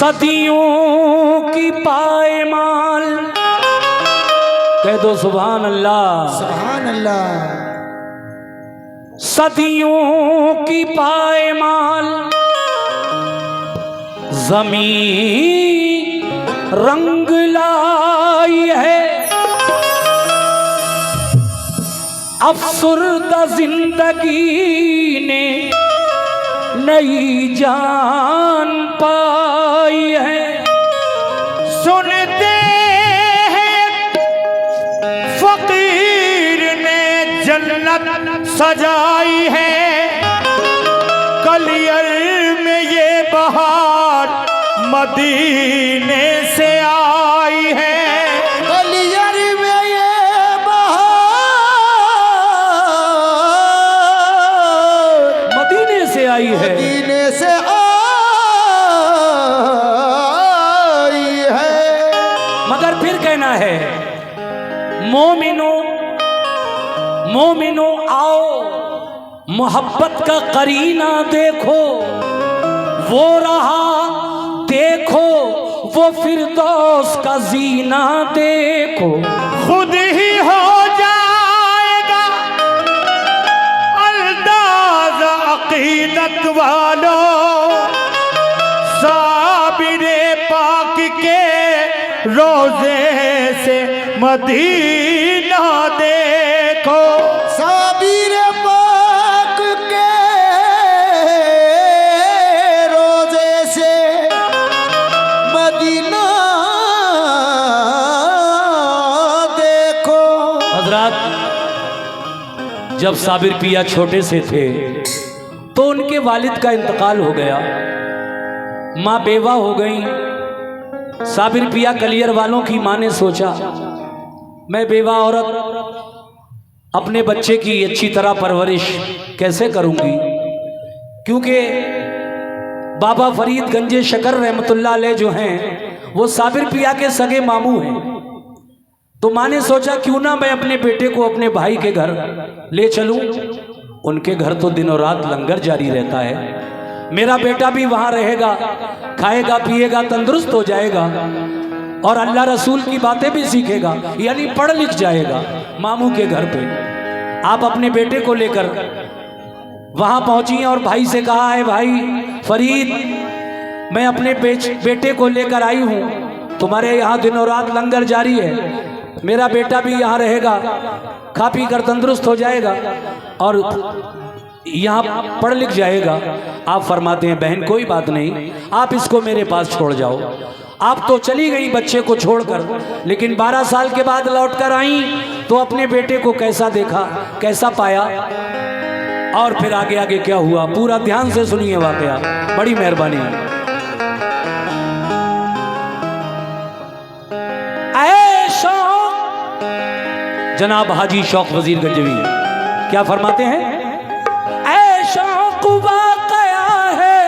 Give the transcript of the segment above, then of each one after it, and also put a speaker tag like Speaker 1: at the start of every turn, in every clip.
Speaker 1: सदियों की पायमाल, कह दो सुभान अल्लाह
Speaker 2: सुभान अल्लाह।
Speaker 1: सदियों की पायमाल ज़मीन रंग लाई है, अफसुर्दा जिंदगी ने नई जान पाई है। सुनते हैं फकीर ने जन्नत सजाई है, कलियर में ये बहार मदीने से आई है।
Speaker 2: कलियर में ये बहार
Speaker 1: मदीने से आई है,
Speaker 2: मदीने से आई है।
Speaker 1: मगर फिर कहना है मोमिनो आओ मोहब्बत का करीना देखो, वो रहा देखो वो फिरदौस का जीना देखो, खुद ही हो जाएगा अंदाज अकीदत वालों। साबिरे पाक के रोजे से मदीना देखो,
Speaker 2: साबिर पाक के रोजे से मदीना देखो।
Speaker 1: हजरात, जब साबिर पिया छोटे से थे तो उनके वालिद का इंतकाल हो गया, माँ बेवा हो गई। साबिर पिया कलियर वालों की माँ ने सोचा मैं बेवा औरत अपने बच्चे की अच्छी तरह परवरिश कैसे करूंगी, क्योंकि बाबा फरीद गंजे शकर रहमतुल्लाह अलैह जो हैं वो साबिर पिया के सगे मामू हैं। तो माँ ने सोचा क्यों ना मैं अपने बेटे को अपने भाई के घर ले चलूं, उनके घर तो दिनों रात लंगर जारी रहता है, मेरा बेटा भी वहां रहेगा, खाएगा पिएगा तंदुरुस्त हो जाएगा और अल्लाह रसूल की बातें भी सीखेगा, यानी पढ़ लिख जाएगा मामू के घर पे। आप अपने बेटे को लेकर वहां पहुंची और भाई से कहा है भाई फरीद मैं अपने बेटे को लेकर आई हूं, तुम्हारे यहाँ दिनों रात लंगर जारी है, मेरा बेटा भी यहाँ रहेगा, खा पी कर तंदुरुस्त हो जाएगा और यहाँ पढ़ लिख जाएगा। आप फरमाते हैं बहन कोई बात नहीं, आप इसको मेरे पास छोड़ जाओ। आप तो चली गई बच्चे को छोड़कर, लेकिन 12 साल के बाद लौट कर आई तो अपने बेटे को कैसा देखा, कैसा पाया, और फिर आगे आगे क्या हुआ पूरा ध्यान से सुनिए वाकया, बड़ी मेहरबानी। जनाब हाजी शौक वजीर गंजवी क्या फरमाते हैं, ऐ शौक वाकया है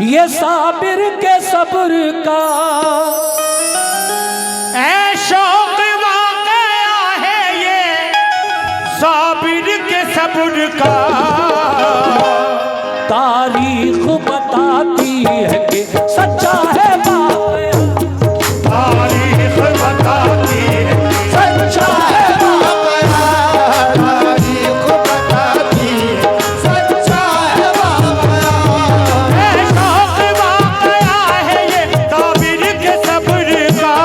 Speaker 1: ये साबिर के सब्र का, ऐ शौक वाकया है ये साबिर के सब्र का, तारीख बताती है कि सच्चा है वाकया, तारीख बताती है सच्चा है वाकया,
Speaker 2: तारीख बताती है सच्चा है वाकया।
Speaker 1: ऐ शौक वाकया है ये साबिर के सब्र का।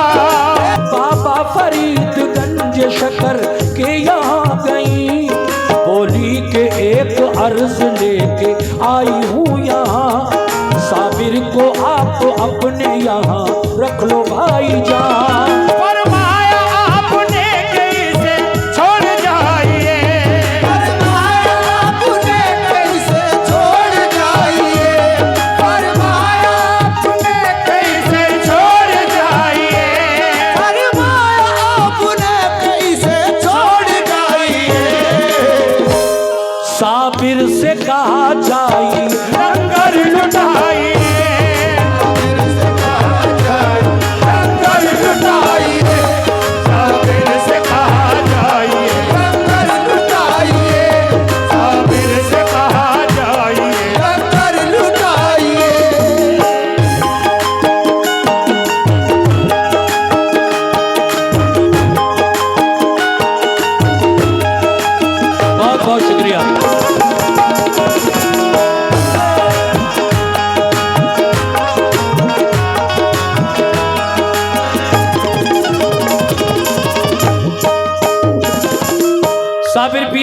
Speaker 1: बाबा फरीद गंज शकर के यहाँ गई, बोली के एक अर्ज लेके आई हूँ यहाँ, साबिर को आप अपने यहाँ रख लो भाई जान। फरमाया आपने कैसे छोड़ जाइए,
Speaker 2: फरमाया आपने कैसे छोड़ जाइए, फरमाया
Speaker 1: आपने कैसे छोड़ जाइए,
Speaker 2: फरमाया आपने कैसे छोड़ जाइए।
Speaker 1: साबिर से कहा जाइए लंगर लुटाइए, लंगर लुटाइए।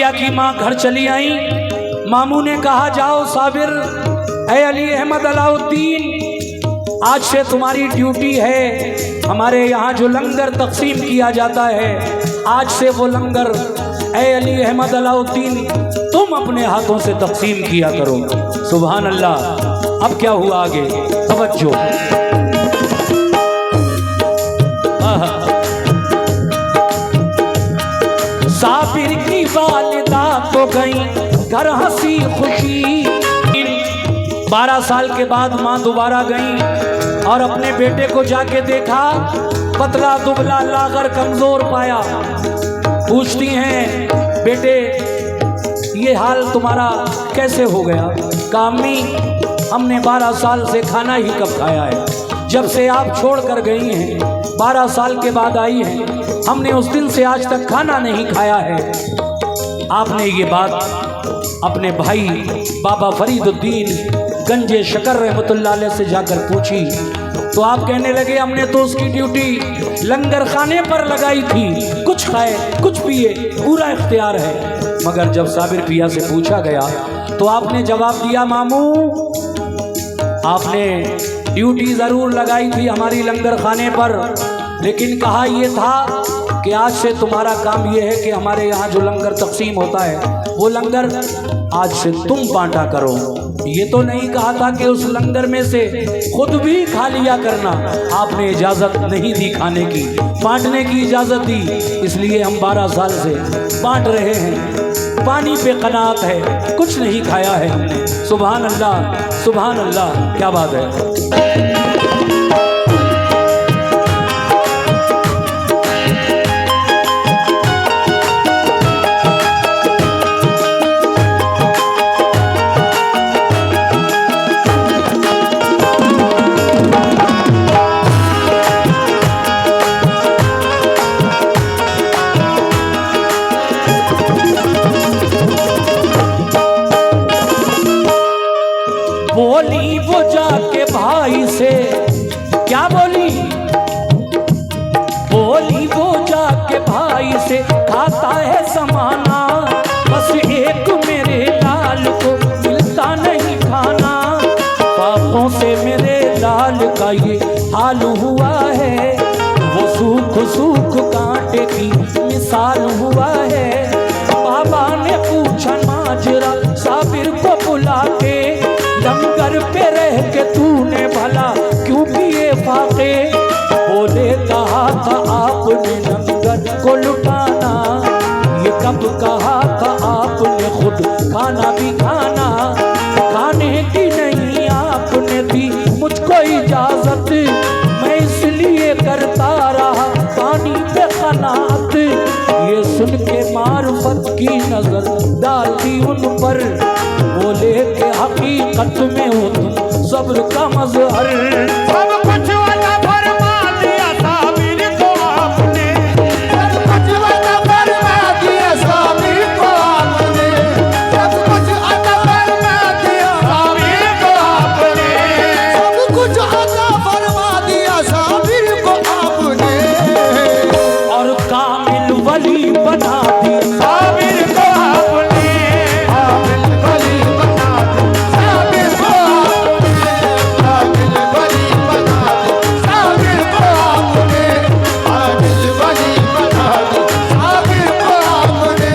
Speaker 1: पिया की माँ घर चली आई। मामू ने कहा जाओ साबिर, ऐ अली अहमद अलाउद्दीन, आज से तुम्हारी ड्यूटी है, हमारे यहाँ जो लंगर तकसीम किया जाता है, आज से वो लंगर ऐ अली अहमद अलाउद्दीन तुम अपने हाथों से तकसीम किया करो। सुभान अल्लाह। अब क्या हुआ आगे, तवज्जो। साबिर की वालिदा तो गई घर हंसी खुशी। 12 साल के बाद माँ दोबारा गई और अपने बेटे को जाके देखा, पतला दुबला लागर कमजोर पाया। पूछती हैं, बेटे ये हाल तुम्हारा कैसे हो गया? कहा अम्मी, हमने 12 साल से खाना ही कब खाया है, जब से आप छोड़ कर गई हैं, 12 साल के बाद आई हैं, हमने उस दिन से आज तक खाना नहीं खाया है। आपने ये बात अपने भाई बाबा फरीदुद्दीन गंजे शकर रहमतुल्लाह अलैह से जाकर पूछी तो आप कहने लगे हमने तो उसकी ड्यूटी लंगर खाने पर लगाई थी, कुछ खाए कुछ पिए पूरा इख्तियार है। मगर जब साबिर पिया से पूछा गया तो आपने जवाब दिया, मामू आपने ड्यूटी ज़रूर लगाई थी हमारी लंगर खाने पर, लेकिन कहा यह था कि आज से तुम्हारा काम यह है कि हमारे यहाँ जो लंगर तकसीम होता है वो लंगर आज से तुम बांटा करो। ये तो नहीं कहा था कि उस लंगर में से खुद भी खा लिया करना। आपने इजाज़त नहीं दी खाने की, बांटने की इजाज़त दी, इसलिए हम 12 साल से बांट रहे हैं। पानी पे कनात है, कुछ नहीं खाया है हमने। सुभान अल्लाह, सुभान अल्लाह, क्या बात है। बोली वो जाके भाई से, क्या बोली? बोली वो जाके भाई से, खाता है समाना, बस एक मेरे लाल को मिलता नहीं खाना। पापों से मेरे लाल का ये हाल हुआ है, वो सूख सूख कांटे की मिसाल हुआ है। बाबा ने पूछा माजरा साबिर को बुला के, लंगर पे रह के तूने भला क्यों किए फाके? बोले कहा था आपने लंगर को लुटाना, ये कब कहा था आपने खुद खाना भी खाना? खाने की नहीं आपने दी मुझको इजाजत, मैं इसलिए करता रहा पानी पे कनात। ये सुन के मार्फत की नजर डाल दी उन पर, बोले के हकीकत में हो तुम सब्र का मज़हर।
Speaker 2: सब कुछ वाला फरमा दिया साबिर को आपने, सब कुछ वाला फरमा दिया साबिर को आपने, सब कुछ अता फरमा दिया साबिर को आपने, सब कुछ अता फरमा दिया साबिर को आपने,
Speaker 1: और कामिल वली बना दिया
Speaker 2: साबिर को आपने, कामिल वली बना दिया साबिर को आपने, कामिल वली बना दिया साबिर को आपने, कामिल वली बना दिया साबिर को आपने,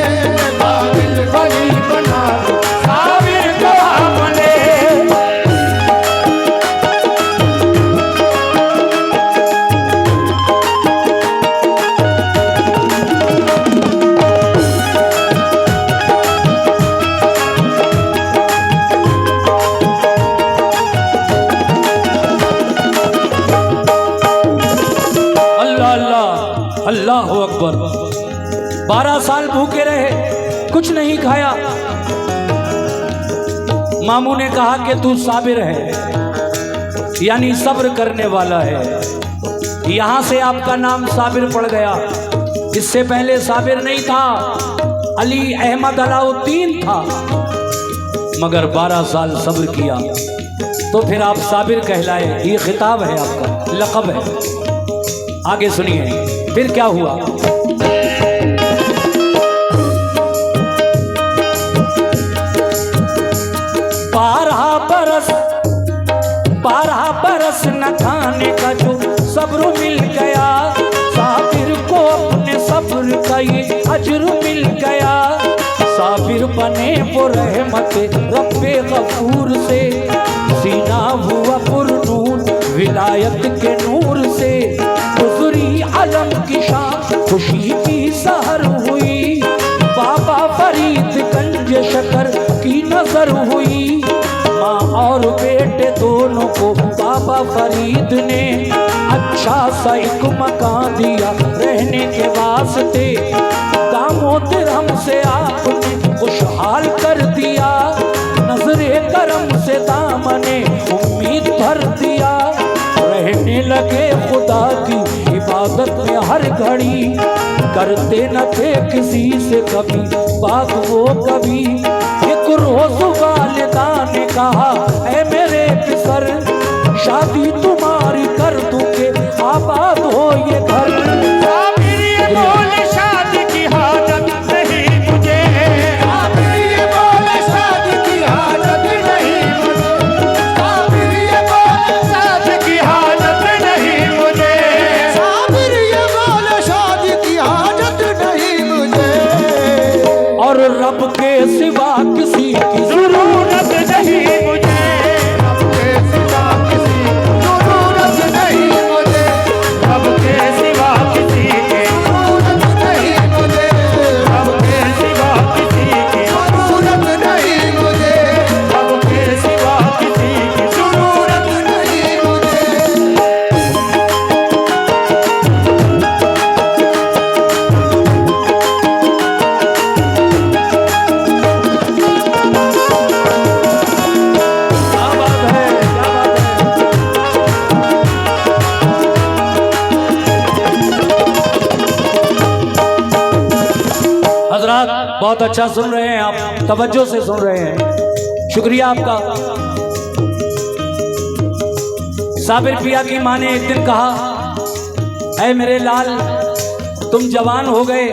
Speaker 2: कामिल वली बना दिया साबिर को आपने।
Speaker 1: अल्लाह अल्लाह अल्लाह अकबर। 12 साल भूखे रहे, कुछ नहीं खाया। मामू ने कहा कि तू साबिर है, यानी सब्र करने वाला है, यहाँ से आपका नाम साबिर पड़ गया। इससे पहले साबिर नहीं था, अली अहमद अलाउद्दीन था, मगर 12 साल सब्र किया तो फिर आप साबिर कहलाए। ये खिताब है आपका, लक़ब है। आगे सुनिए फिर क्या हुआ। तरस न खाने का जो सब्र मिल गया, साबिर को अपने सब्र का ये अजर मिल गया। साबिर बने वो रहमत रब्बे गफूर से, सीना हुआ पुरनूर विलायत के नूर से। गुजरी अलम की शाम खुशी की सहर हुई, बाबा फरीद गंज शकर की नजर हुई। माँ और बेटे दोनों को बाबा फरीद ने अच्छा सा एक मकान दिया रहने के वास्ते। दामो दिरहम से आपने खुशहाल कर दिया, नजरे करम से दामने उम्मीद भर दिया। रहने लगे खुदा की इबादत में हर घड़ी, करते न थे किसी से कभी बात वो कभी। एक रोज वालिदा ने कहा ऐ मेरे पिसर, शादी तुम्हारी कर दूं के आबाद हो ये घर।
Speaker 2: साबिर ये बोले शादी की हाजत नहीं मुझे, साबिर ये बोले शादी की हाजत नहीं मुझे, साबिर ये बोले शादी की हाजत नहीं मुझे, साबिर ये बोले शादी की हाजत नहीं मुझे।
Speaker 1: और रब के सिवा किसी की
Speaker 2: जरूरत नहीं मुझे, रब के सिवा किसी की जरूरत नहीं मुझे, रब के सिवा किसी की जरूरत नहीं मुझे, रब के सिवा किसी की जरूरत नहीं मुझे, रब के सिवा किसी की जरूरत नहीं मुझे।
Speaker 1: क्या बात है, क्या बात है। हजरात बहुत अच्छा सुन रहे हैं आप, तवज्जो से सुन रहे हैं, शुक्रिया आपका। साबिर पिया की माँ ने एक दिन कहा ऐ मेरे लाल तुम जवान हो गए,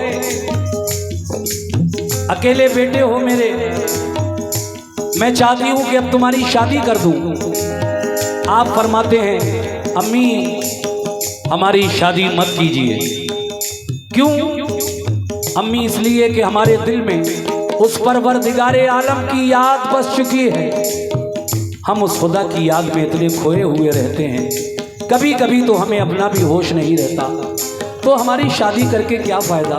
Speaker 1: अकेले बेटे हो मेरे, मैं चाहती हूं कि अब तुम्हारी शादी कर दूं। आप फरमाते हैं अम्मी हमारी शादी मत कीजिए। क्यों अम्मी? इसलिए कि हमारे दिल में उस परवरदिगारे आलम की याद बस चुकी है। हम उस खुदा की याद में इतने खोए हुए रहते हैं, कभी कभी तो हमें अपना भी होश नहीं रहता। तो हमारी शादी करके क्या फायदा?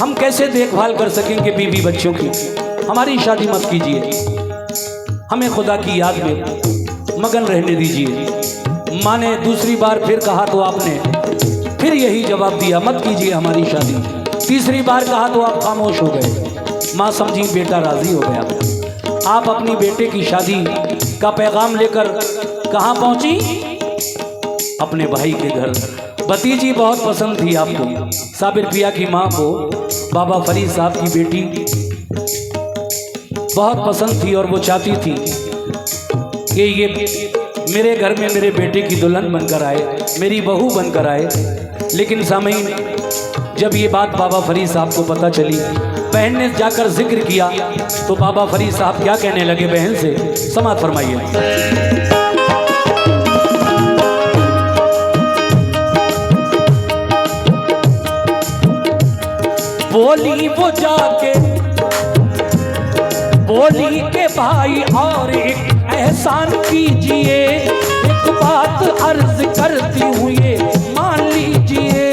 Speaker 1: हम कैसे देखभाल कर सकेंगे बीवी बच्चों की? हमारी शादी मत कीजिए, हमें खुदा की याद में मगन रहने दीजिए। माँ ने दूसरी बार फिर कहा तो आपने फिर यही जवाब दिया मत कीजिए हमारी शादी। तीसरी बार कहा तो आप खामोश हो गए। माँ समझी बेटा राजी हो गया। आप अपनी बेटे की शादी का पैगाम लेकर कहाँ पहुँची? अपने भाई के घर। भतीजी बहुत पसंद थी आपको, साबिर पिया की माँ को बाबा फरीद साहब की बेटी बहुत पसंद थी और वो चाहती थी कि ये मेरे घर में मेरे बेटे की दुल्हन बनकर आए, मेरी बहू बनकर आए। लेकिन सामीन जब ये बात बाबा फरीद साहब को पता चली, बहन ने जाकर जिक्र किया, तो बाबा फरीद साहब क्या कहने लगे बहन से, समाअत फरमाइए। बोली वो जाके बोली के भाई और एक एहसान कीजिए, एक बात अर्ज करती हूँ ये मान लीजिए।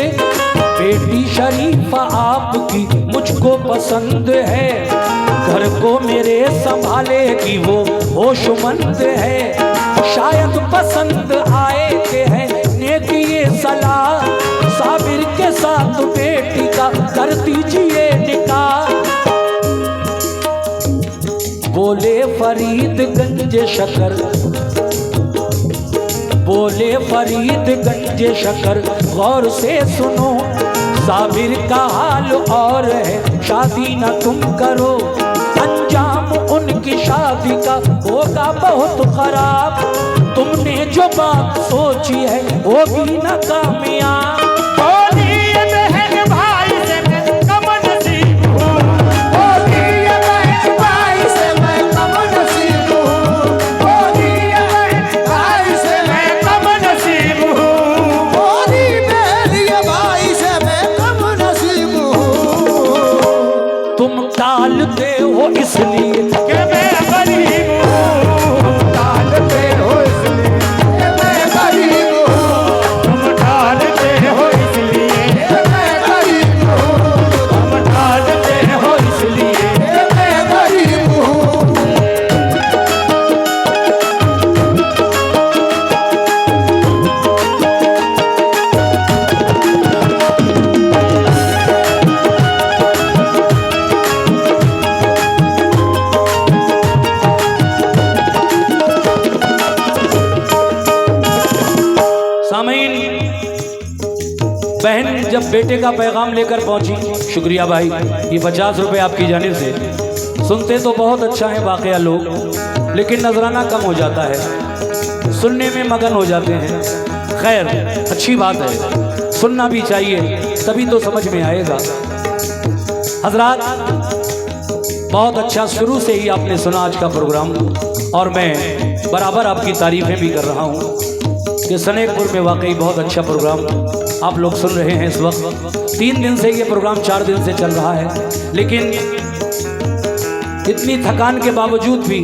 Speaker 1: बेटी शरीफा आपकी मुझको पसंद है, घर को मेरे संभालेगी वो होशमंद है। शायद पसंद आए के हैं नेकी ये सलाह, साबिर के साथ बेटी का कर दीजिए निकाह। बोले फरीदगंज शकर, बोले फरीदगंज शकर गौर से सुनो, साबिर का हाल और है शादी न तुम करो। अंजाम उनकी शादी का होगा बहुत खराब, तुमने जो बात सोची है होगी न कामयाब। बहन जब बेटे का पैगाम लेकर पहुंची, शुक्रिया भाई, ये 50 रुपये आपकी जानिब से। सुनते तो बहुत अच्छा है वाकया लोग, लेकिन नजराना कम हो जाता है, सुनने में मगन हो जाते हैं। खैर अच्छी बात है, सुनना भी चाहिए, तभी तो समझ में आएगा। हजरात बहुत अच्छा, शुरू से ही आपने सुना आज का प्रोग्राम, और मैं बराबर आपकी तारीफें भी कर रहा हूँ कि सनेकपुर में वाकई बहुत अच्छा प्रोग्राम आप लोग सुन रहे हैं। इस वक्त 3 दिन से ये प्रोग्राम 4 दिन से चल रहा है, लेकिन इतनी थकान के बावजूद भी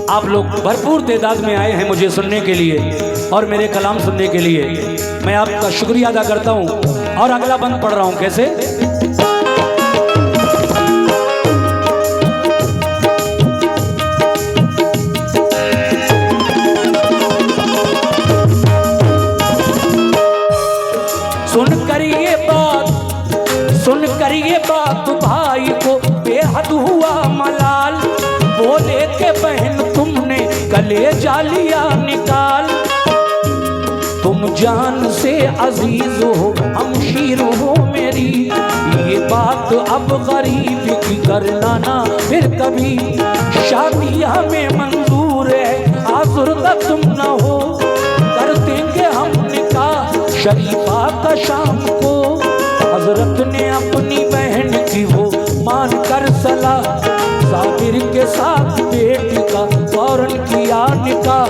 Speaker 1: आप लोग भरपूर तादाद में आए हैं मुझे सुनने के लिए और मेरे कलाम सुनने के लिए। मैं आपका शुक्रिया अदा करता हूं। और अगला बंद पढ़ रहा हूं, कैसे? सुन कर ये बात भाई को बेहद हुआ मलाल, बोले के बहन तुमने गले जालिया निकाल। तुम जान से अजीज हो, हमशीर हो मेरी, ये बात अब गरीब की कर लाना फिर कभी। शादी हमें मंजूर है, आजुर तक तुम न हो, कर देंगे हम निकाह शरीफा का शाम को। हजरत ने अपनी बहन की वो मान कर सलाह, साबिर के साथ बेटी का फौरन किया निकाह।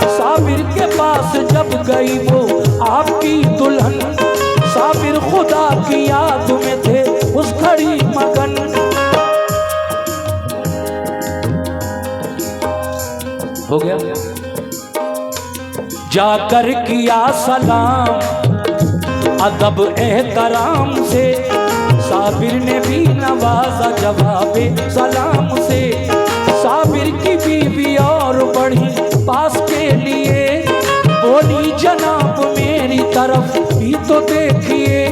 Speaker 1: साबिर के पास जब गई वो आपकी दुल्हन, साबिर खुदा की याद में थे उस घड़ी मगन। हो गया? जाकर किया सलाम अदब एहतराम से, साबिर ने भी नवाजा जवाबे सलाम से। साबिर की बीवी और बढ़ी पास के लिए, बोली जनाब मेरी तरफ भी तो देखिए,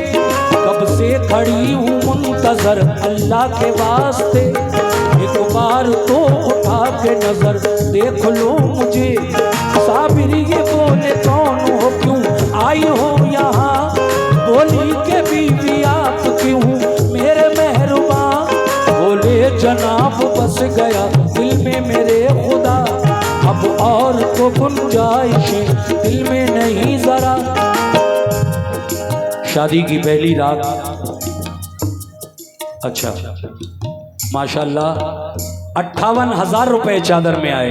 Speaker 1: कब से खड़ी हूँ मुंतजर अल्लाह के वास्ते, एक बार तो उठा के नजर देख लो मुझे। साबिर ये बोले कौन हो, क्यों आई हो यहाँ, बोली के बीवी आप क्यों मेरे मेहरबान। बोले जनाब बस गया दिल में मेरे खुदा, अब और तो गुंजाइशें दिल में नहीं जरा। शादी की पहली रात, अच्छा माशाल्लाह 58,000 रुपए चादर में आए।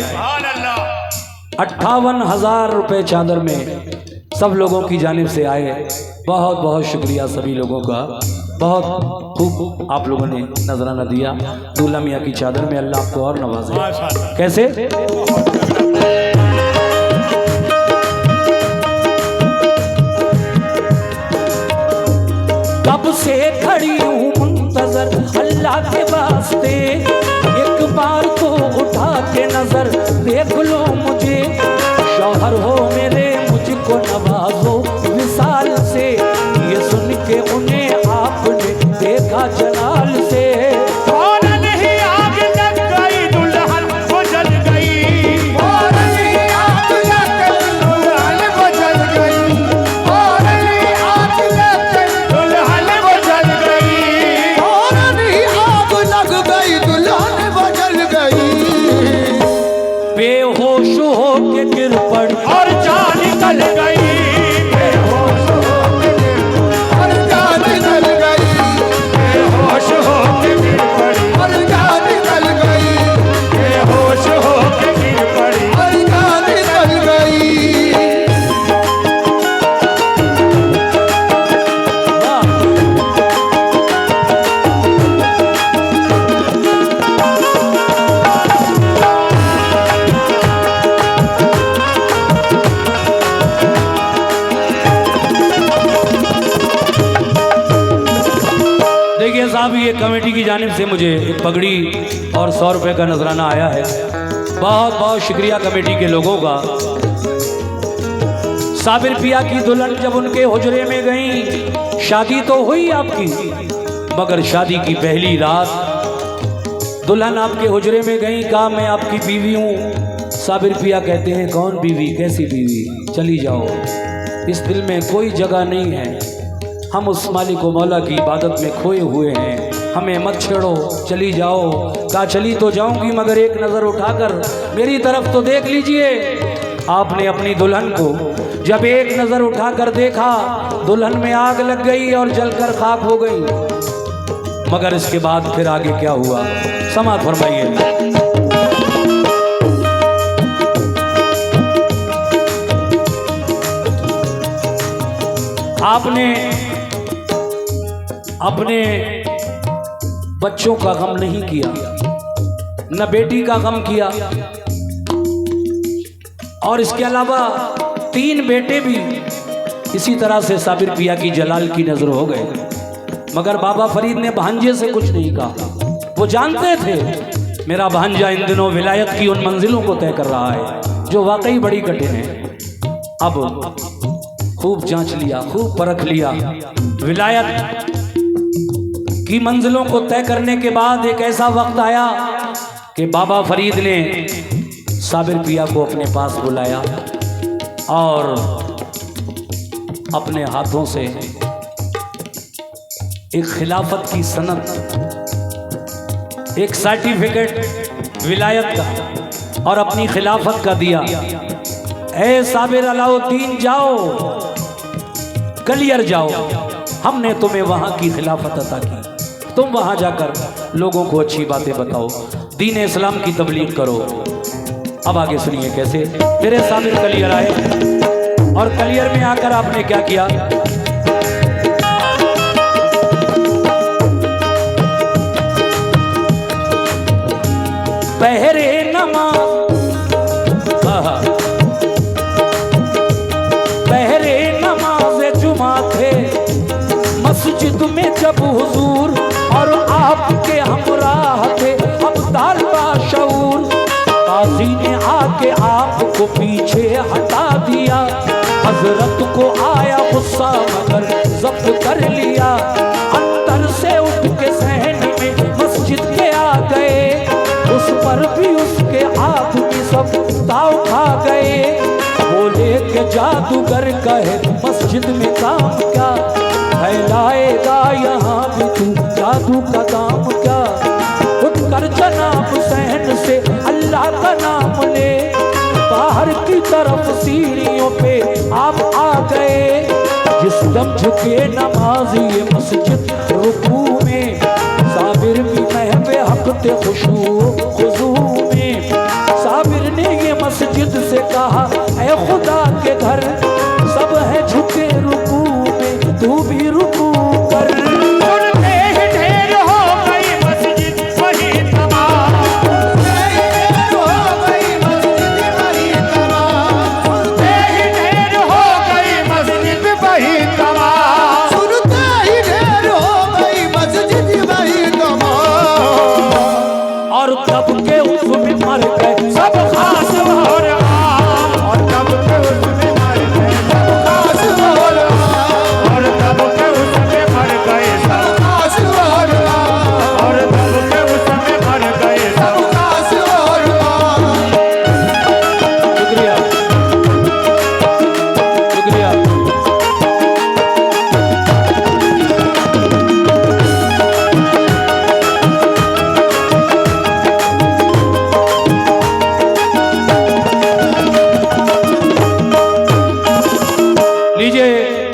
Speaker 1: 58,000 रुपए चादर में सब लोगों की जानिब से आए। बहुत बहुत शुक्रिया सभी लोगों का, बहुत खूब आप लोगों ने नजराना दिया। दूल्हा मियाँ की चादर में अल्लाह आपको और नवाजे। कैसे? कब से खड़ी हूँ मुंतजर अल्लाह के वास्ते, एक बार तो उठा के नजर देख लो मुझे। शौहर हो मेरे मुझको नवाजो विसाल से, ये सुन के उन्हें आपने देखा जलाल से।
Speaker 2: फौरन ही आग लग गई दुल्हन को जल गई, फौरन ही आग लग गई दुल्हन को जल गई, फौरन ही आग लग गई दुल्हन को जल गई, फौरन ही आग लग गई दुल्हन को जल गई।
Speaker 1: बेहोश हो के गिर पड़ी
Speaker 2: और जान निकल गई, बेहोश हो के गिर और जान निकल गई, बेहोश हो के गिर पड़ी और जान निकल गई, बेहोश हो के गिर पड़ी और जान निकल गई।
Speaker 1: देखिए साहब, ये कमेटी की जानिब से मुझे एक पगड़ी और 100 रुपये का नजराना आया है। बहुत बहुत शुक्रिया कमेटी के लोगों का। साबिर पिया की दुल्हन जब उनके हुजरे में गई, शादी तो हुई आपकी, मगर शादी की पहली रात दुल्हन आपके हुजरे में गई, कहा मैं आपकी बीवी हूँ। साबिर पिया कहते हैं कौन बीवी, कैसी बीवी, चली जाओ, इस दिल में कोई जगह नहीं है। हम उस मालिक व मौला की इबादत में खोए हुए हैं, हमें मत छेड़ो, चली जाओ। कहा चली तो जाऊंगी मगर एक नज़र उठाकर मेरी तरफ तो देख लीजिए। आपने अपनी दुल्हन को जब एक नज़र उठाकर देखा, दुल्हन में आग लग गई और जलकर खाक हो गई। मगर इसके बाद फिर आगे क्या हुआ, समाअत फरमाइए। आपने अपने बच्चों का गम नहीं किया, न बेटी का गम किया, और इसके अलावा 3 बेटे भी इसी तरह से साबिर पिया की जलाल की नजर हो गए। मगर बाबा फरीद ने भांजे से कुछ नहीं कहा। वो जानते थे मेरा भांजा इन दिनों विलायत की उन मंजिलों को तय कर रहा है जो वाकई बड़ी कठिन है। अब खूब जांच लिया, खूब परख लिया। विलायत की मंजिलों को तय करने के बाद एक ऐसा वक्त आया कि बाबा फरीद ने साबिर पिया को अपने पास बुलाया और अपने हाथों से एक खिलाफत की सनद, एक सर्टिफिकेट विलायत का और अपनी खिलाफत का दिया। ऐ साबिर अलाउद्दीन जाओ, कलियर जाओ, हमने तुम्हें वहां की खिलाफत अता की, तुम वहां जाकर लोगों को अच्छी बातें बताओ, दीन इस्लाम की तबलीग करो। अब आगे सुनिए कैसे मेरे साबिर कलियर आए और कलियर में आकर आपने क्या किया। पहरे नमाज, पहरे नमाज जुमा थे मस्जिद में जब हुजूर और आपके हमराह थे अब्दाल बाशऊर। काजी ने आके आपको पीछे हटा दिया, हजरत को आया गुस्सा मगर जब्त कर लिया। अंदर से उठ के सहन में मस्जिद के आ गए, उस पर भी उसके आदमी सब ताव खा गए। बोले के जादूगर कहे मस्जिद में काम क्या, फैलाएगा यहाँ भी तू जादू का काम क्या। उठकर जनाब सहन से अल्लाह का नाम ले, बाहर की तरफ सीढ़ियों पे आप आ गए। जिस दम झुके नमाजी ये मस्जिद रुकू में, साबिर भी महबे हक ते खुशू में। साबिर ने ये मस्जिद से कहा ऐ खुदा के घर, सब है झुके रुकू में, तू भी रुकू कर।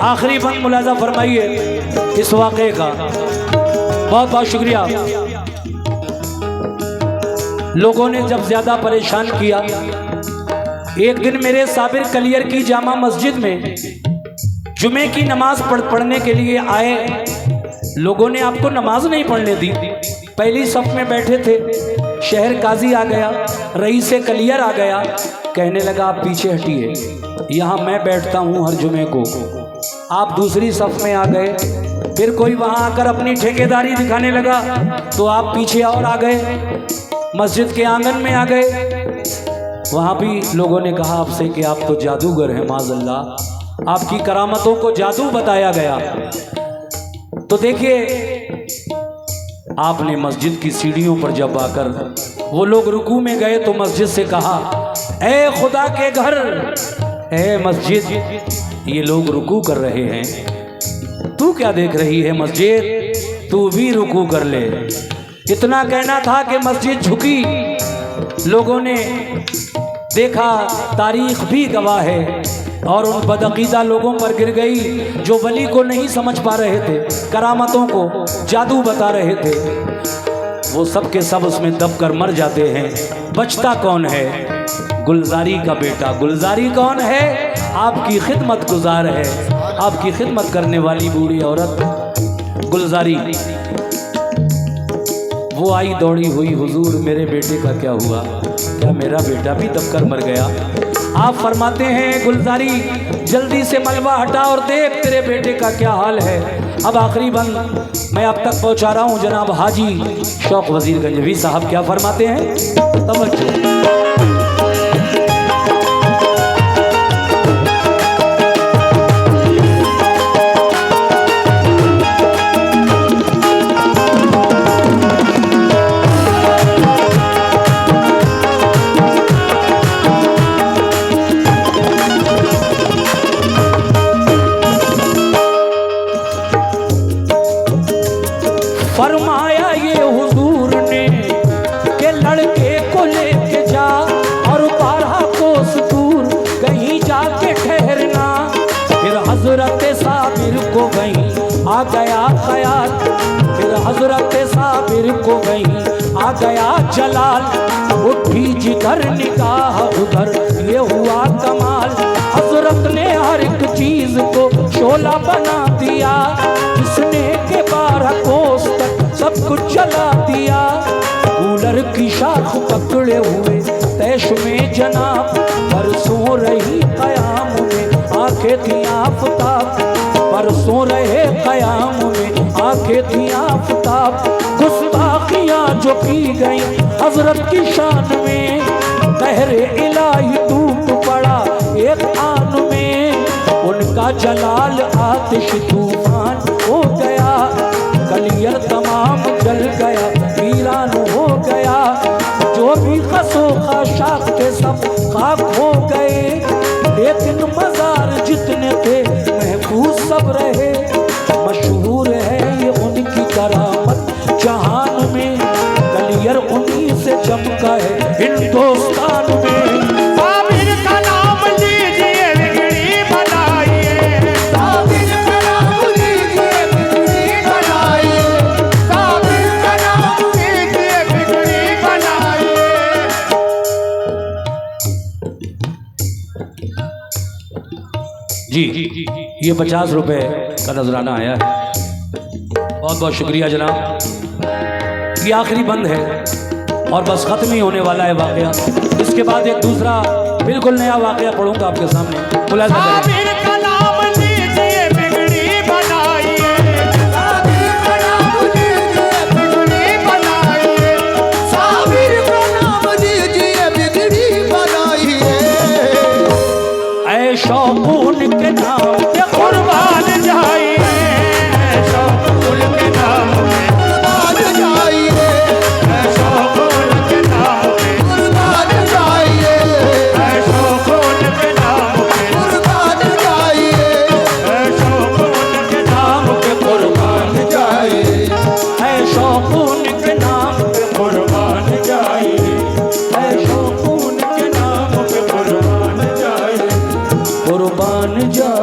Speaker 1: आखिरी बंद मुलाजा फरमाइए इस वाक़े का। बहुत बहुत शुक्रिया। लोगों ने जब ज्यादा परेशान किया, एक दिन मेरे साबिर कलियर की जामा मस्जिद में जुमे की नमाज पढ़ने के लिए आए। लोगों ने आपको नमाज नहीं पढ़ने दी, पहली सफ में बैठे थे। शहर काजी आ गया, रईस कलियर आ गया, कहने लगा आप पीछे हटिए, यहाँ मैं बैठता हूँ हर जुमे को। आप दूसरी सफ में आ गए। फिर कोई वहाँ आकर अपनी ठेकेदारी दिखाने लगा तो आप पीछे और आ गए, मस्जिद के आंगन में आ गए। वहाँ भी लोगों ने कहा आपसे कि आप तो जादूगर हैं, माज़अल्लाह, आपकी करामतों को जादू बताया गया। तो देखिए, आपने मस्जिद की सीढ़ियों पर जब आकर वो लोग रुकू में गए तो मस्जिद से कहा ए खुदा के घर, ए मस्जिद, ये लोग रुकू कर रहे हैं, तू क्या देख रही है मस्जिद, तू भी रुकू कर ले। इतना कहना था कि मस्जिद झुकी। लोगों ने देखा, तारीख भी गवाह है, और उन बदअकीदा लोगों पर गिर गई जो वली को नहीं समझ पा रहे थे, करामतों को जादू बता रहे थे। वो सब के सब उसमें दब कर मर जाते हैं। बचता कौन है? गुलजारी का बेटा। गुलजारी कौन है? आपकी खिदमत गुजार है, आपकी खिदमत करने वाली बूढ़ी औरत गुलजारी। वो आई दौड़ी हुई, हुजूर मेरे बेटे का क्या हुआ? क्या मेरा बेटा भी दबकर मर गया? आप फरमाते हैं गुलजारी जल्दी से मलबा हटा और देख तेरे बेटे का क्या हाल है। अब आखिरी बंद मैं अब तक पहुंचा रहा हूं। जनाब हाजी शौक वजीर गंजवी साहब क्या फरमाते हैं, तवज्जो। फरमाया ये हुजूर ने के लड़के को लेके जा और 12 कोस दूर कहीं जाके ठहरना। फिर हजरत साबिर को वहीं आ गया ख्याल, फिर हजरत साबिर को वहीं आ गया जलाल। उठी जिधर निगाह उधर ये हुआ कमाल। हजरत ने हर एक चीज को शोला बना दिया, जिसने के 12 कोस तक सब कुछ जला दिया। कूलर की शाख पकड़े हुए तैश में जनाब, बरसों रही कयाम में आंखें थी आफताब, बरसों रहे कयाम में आंखें थी आफताब। गुस्ताखियां जो की गई हजरत की शान में, कहरे इलाही टूट पड़ा एक आन में। उनका जलाल आतिश तूफान हो गया, कलियर तमाम जल गया, वीरान हो गया। जो भी खसो खाशाक के सब खाक हो गए, लेकिन मजार जितने थे महफूज सब रहे। मशहूर है ये उनकी करामत जहान में, कलियर उन्हीं से चमका है हिंदुस्तान में।
Speaker 2: साबिर का नाम लीजिए बिगड़ी बनाइए, साबिर का नाम लीजिए बिगड़ी बनाइए, साबिर का नाम लीजिए बिगड़ी बनाइए।
Speaker 1: जी ये 50 रुपए का नजराना आया है। बहुत बहुत शुक्रिया जनाब। ये आखिरी बंद है और बस खत्म ही होने वाला है वाकया। इसके बाद एक दूसरा बिल्कुल नया वाकया पढ़ूंगा आपके सामने। मुलाज़ा करें।
Speaker 2: साबिर का नाम लीजिए बिगड़ी बनाइए, साबिर का नाम लीजिए बिगड़ी बनाइए, साबिर का नाम लीजिए बिगड़ी बनाइए।
Speaker 1: ऐ शौकून के नाम पे
Speaker 2: कुर्बान जाइए, शौकून के नाम पे कुर्बान जाइए, शौकून के नाम पे कुर्बान जाइए, शौकून के नाम पे कुर्बान जाइए, शौकून के नाम पे कुर्बान जाइए,
Speaker 1: शौकून के नाम पे
Speaker 2: कुर्बान जाइए,
Speaker 1: शौकून के नाम
Speaker 2: पे कुर्बान जाइए।
Speaker 1: कुर्बान जा